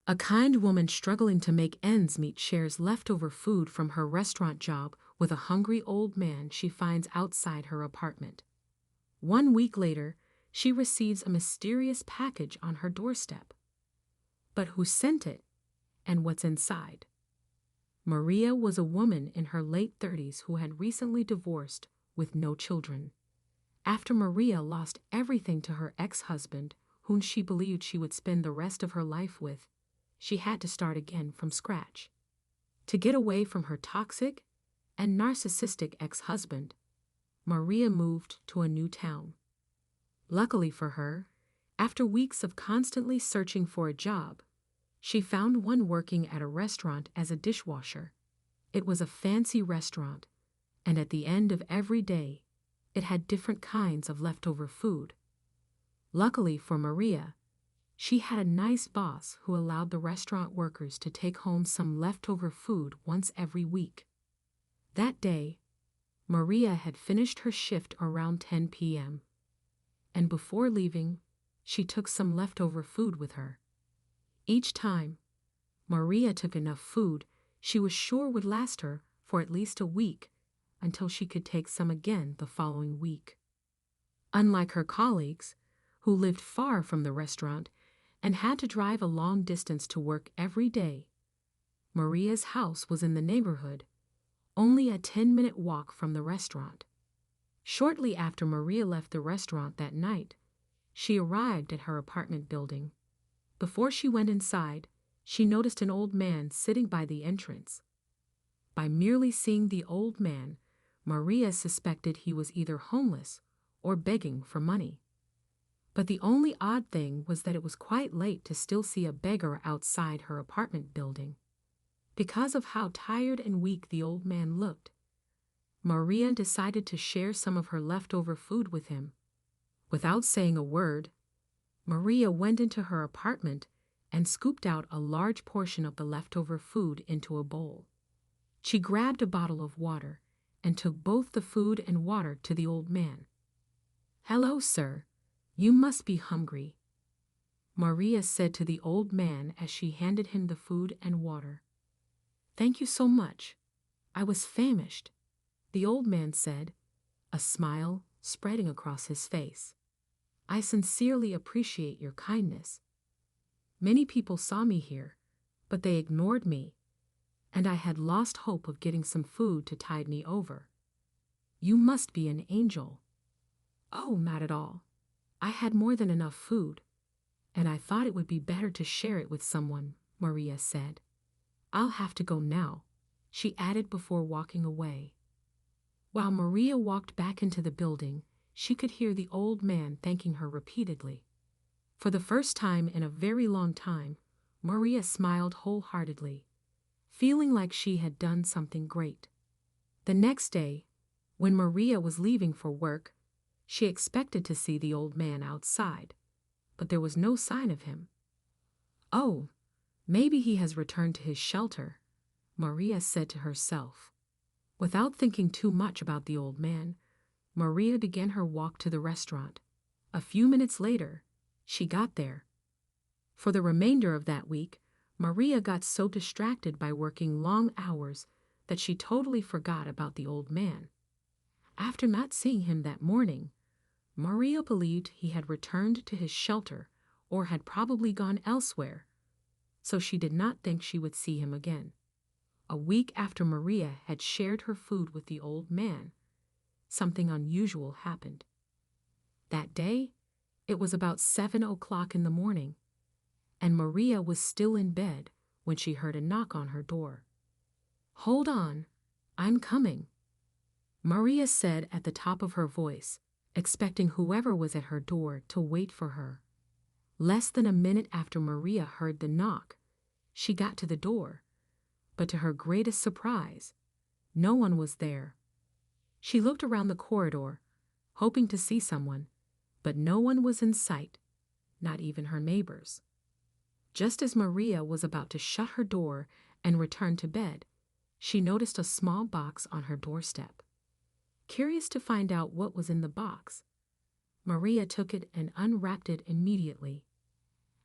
A kind woman struggling to make ends meet shares leftover food from her restaurant job with a hungry old man she finds outside her apartment. 1 week later, she receives a mysterious package on her doorstep. But who sent it, and what's inside? Maria was a woman in her late 30s who had recently divorced with no children. After Maria lost everything to her ex-husband, whom she believed she would spend the rest of her life with, she had to start again from scratch. To get away from her toxic and narcissistic ex-husband, Maria moved to a new town. Luckily for her, after weeks of constantly searching for a job, she found one working at a restaurant as a dishwasher. It was a fancy restaurant, and at the end of every day, it had different kinds of leftover food. Luckily for Maria, she had a nice boss who allowed the restaurant workers to take home some leftover food once every week. That day, Maria had finished her shift around 10 p.m., and before leaving, she took some leftover food with her. Each time, Maria took enough food she was sure would last her for at least a week until she could take some again the following week. Unlike her colleagues, who lived far from the restaurant and had to drive a long distance to work every day, Maria's house was in the neighborhood, only a 10-minute walk from the restaurant. Shortly after Maria left the restaurant that night, she arrived at her apartment building. Before she went inside, she noticed an old man sitting by the entrance. By merely seeing the old man, Maria suspected he was either homeless or begging for money. But the only odd thing was that it was quite late to still see a beggar outside her apartment building. Because of how tired and weak the old man looked, Maria decided to share some of her leftover food with him. Without saying a word, Maria went into her apartment and scooped out a large portion of the leftover food into a bowl. She grabbed a bottle of water and took both the food and water to the old man. "Hello, sir. You must be hungry," Maria said to the old man as she handed him the food and water. "Thank you so much. I was famished," the old man said, a smile spreading across his face. "I sincerely appreciate your kindness. Many people saw me here, but they ignored me, and I had lost hope of getting some food to tide me over. You must be an angel." "Oh, not at all. I had more than enough food, and I thought it would be better to share it with someone," Maria said. "I'll have to go now," she added before walking away. While Maria walked back into the building, she could hear the old man thanking her repeatedly. For the first time in a very long time, Maria smiled wholeheartedly, feeling like she had done something great. The next day, when Maria was leaving for work, she expected to see the old man outside, but there was no sign of him. "Oh, maybe he has returned to his shelter," Maria said to herself. Without thinking too much about the old man, Maria began her walk to the restaurant. A few minutes later, she got there. For the remainder of that week, Maria got so distracted by working long hours that she totally forgot about the old man. After not seeing him that morning, Maria believed he had returned to his shelter or had probably gone elsewhere, so she did not think she would see him again. A week after Maria had shared her food with the old man, something unusual happened. That day, it was about 7 o'clock in the morning, and Maria was still in bed when she heard a knock on her door. "Hold on, I'm coming," Maria said at the top of her voice, expecting whoever was at her door to wait for her. Less than a minute after Maria heard the knock, she got to the door, but to her greatest surprise, no one was there. She looked around the corridor, hoping to see someone, but no one was in sight, not even her neighbors. Just as Maria was about to shut her door and return to bed, she noticed a small box on her doorstep. Curious to find out what was in the box, Maria took it and unwrapped it immediately.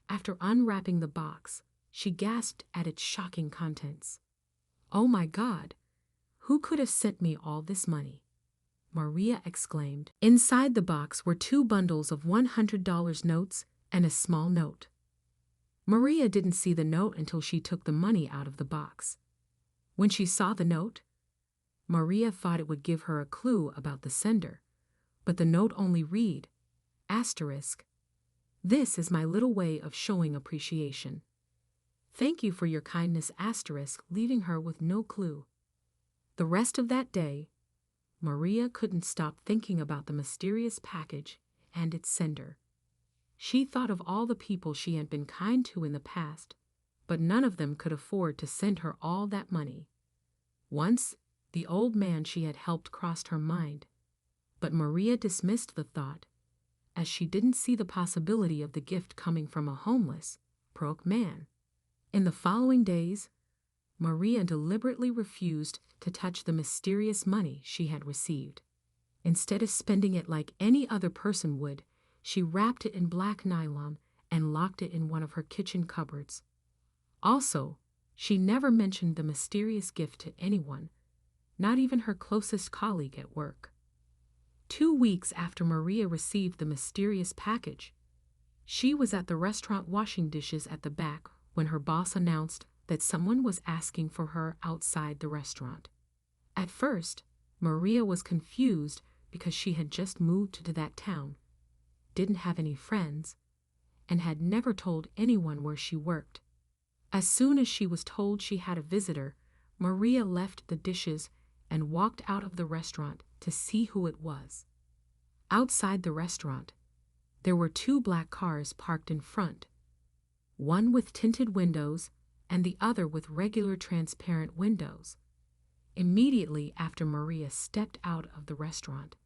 After unwrapping the box, She gasped at its shocking contents. "Oh my God! Who could have sent me all this money?" Maria exclaimed. Inside the box were 2 bundles of $100 notes and a small note. Maria didn't see the note until she took the money out of the box. When she saw the note, Maria thought it would give her a clue about the sender, but the note only read, asterisk, "This is my little way of showing appreciation. Thank you for your kindness," asterisk, leaving her with no clue. The rest of that day, Maria couldn't stop thinking about the mysterious package and its sender. She thought of all the people she had been kind to in the past, but none of them could afford to send her all that money. Once, the old man she had helped crossed her mind, but Maria dismissed the thought, as she didn't see the possibility of the gift coming from a homeless, broke man. In the following days, Maria deliberately refused to touch the mysterious money she had received. Instead of spending it like any other person would, she wrapped it in black nylon and locked it in one of her kitchen cupboards. Also, she never mentioned the mysterious gift to anyone, not even her closest colleague at work. 2 weeks after Maria received the mysterious package, she was at the restaurant washing dishes at the back when her boss announced that someone was asking for her outside the restaurant. At first, Maria was confused because she had just moved to that town, didn't have any friends, and had never told anyone where she worked. As soon as she was told she had a visitor, Maria left the dishes and walked out of the restaurant to see who it was. Outside the restaurant, there were 2 black cars parked in front, one with tinted windows and the other with regular transparent windows. Immediately after Maria stepped out of the restaurant,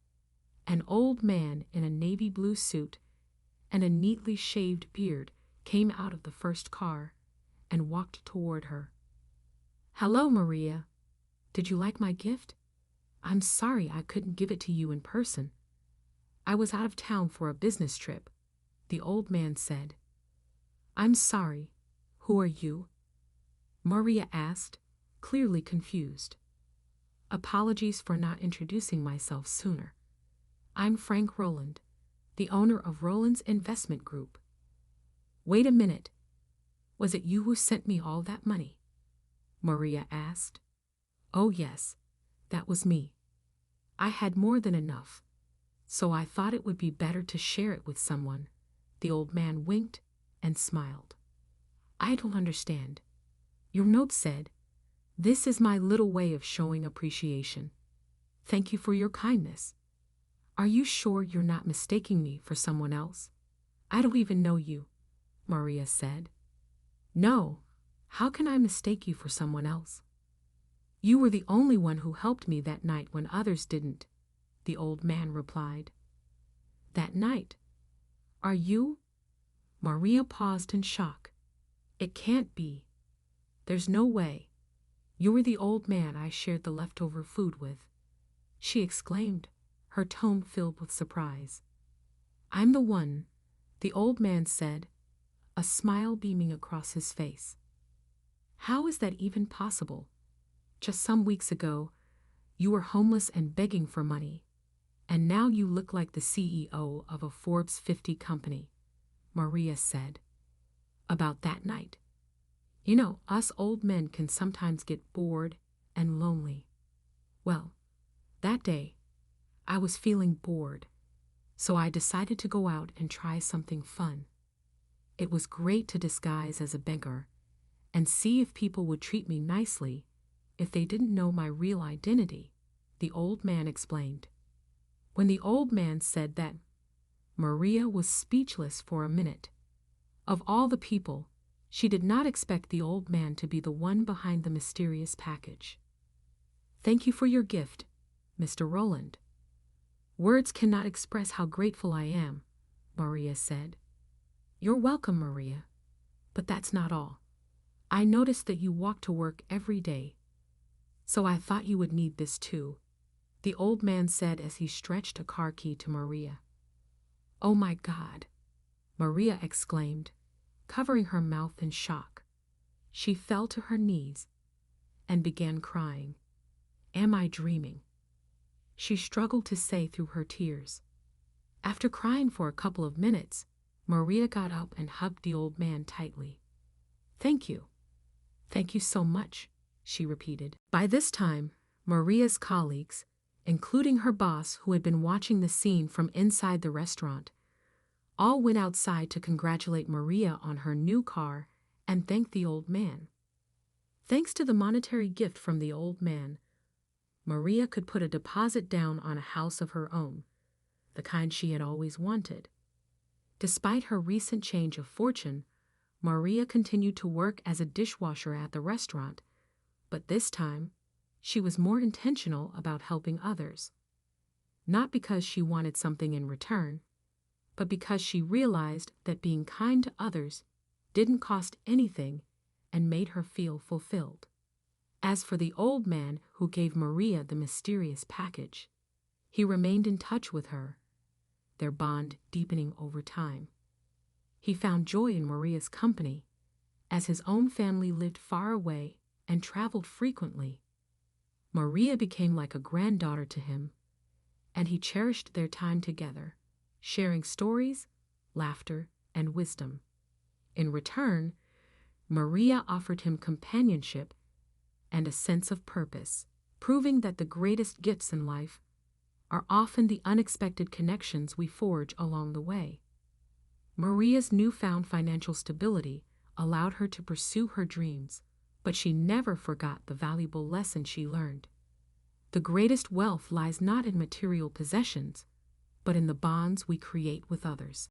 an old man in a navy blue suit and a neatly shaved beard came out of the first car and walked toward her. "Hello, Maria. Did you like my gift? I'm sorry I couldn't give it to you in person. I was out of town for a business trip," the old man said. "I'm sorry. Who are you?" Maria asked, clearly confused. "Apologies for not introducing myself sooner. I'm Frank Rowland, the owner of Rowland's Investment Group." "Wait a minute. Was it you who sent me all that money?" Maria asked. "Oh yes, that was me. I had more than enough, so I thought it would be better to share it with someone." The old man winked and smiled. "I don't understand. Your note said, 'This is my little way of showing appreciation. Thank you for your kindness.' Are you sure you're not mistaking me for someone else? I don't even know you," Maria said. "No, how can I mistake you for someone else? You were the only one who helped me that night when others didn't," the old man replied. "That night? Are you?" Maria paused in shock. "It can't be. There's no way. You were the old man I shared the leftover food with," she exclaimed, her tone filled with surprise. "I'm the one," the old man said, a smile beaming across his face. "How is that even possible? Just some weeks ago, you were homeless and begging for money, and now you look like the CEO of a Forbes 50 company," Maria said. "About that night. You know, us old men can sometimes get bored and lonely. Well, that day, I was feeling bored, so I decided to go out and try something fun. It was great to disguise as a beggar and see if people would treat me nicely if they didn't know my real identity," the old man explained. When the old man said that, Maria was speechless for a minute. Of all the people, she did not expect the old man to be the one behind the mysterious package. "Thank you for your gift, Mr. Rowland. Words cannot express how grateful I am," Maria said. "You're welcome, Maria. But that's not all. I noticed that you walk to work every day, so I thought you would need this too," the old man said as he stretched a car key to Maria. "Oh my God," Maria exclaimed, covering her mouth in shock. She fell to her knees and began crying. "Am I dreaming?" she struggled to say through her tears. After crying for a couple of minutes, Maria got up and hugged the old man tightly. "Thank you. Thank you so much," she repeated. By this time, Maria's colleagues, including her boss who had been watching the scene from inside the restaurant, all went outside to congratulate Maria on her new car and thank the old man. Thanks to the monetary gift from the old man, Maria could put a deposit down on a house of her own, the kind she had always wanted. Despite her recent change of fortune, Maria continued to work as a dishwasher at the restaurant, but this time, she was more intentional about helping others. Not because she wanted something in return, but because she realized that being kind to others didn't cost anything and made her feel fulfilled. As for the old man who gave Maria the mysterious package, he remained in touch with her, their bond deepening over time. He found joy in Maria's company, as his own family lived far away and traveled frequently. Maria became like a granddaughter to him, and he cherished their time together, sharing stories, laughter, and wisdom. In return, Maria offered him companionship and a sense of purpose, proving that the greatest gifts in life are often the unexpected connections we forge along the way. Maria's newfound financial stability allowed her to pursue her dreams, but she never forgot the valuable lesson she learned. The greatest wealth lies not in material possessions, but in the bonds we create with others.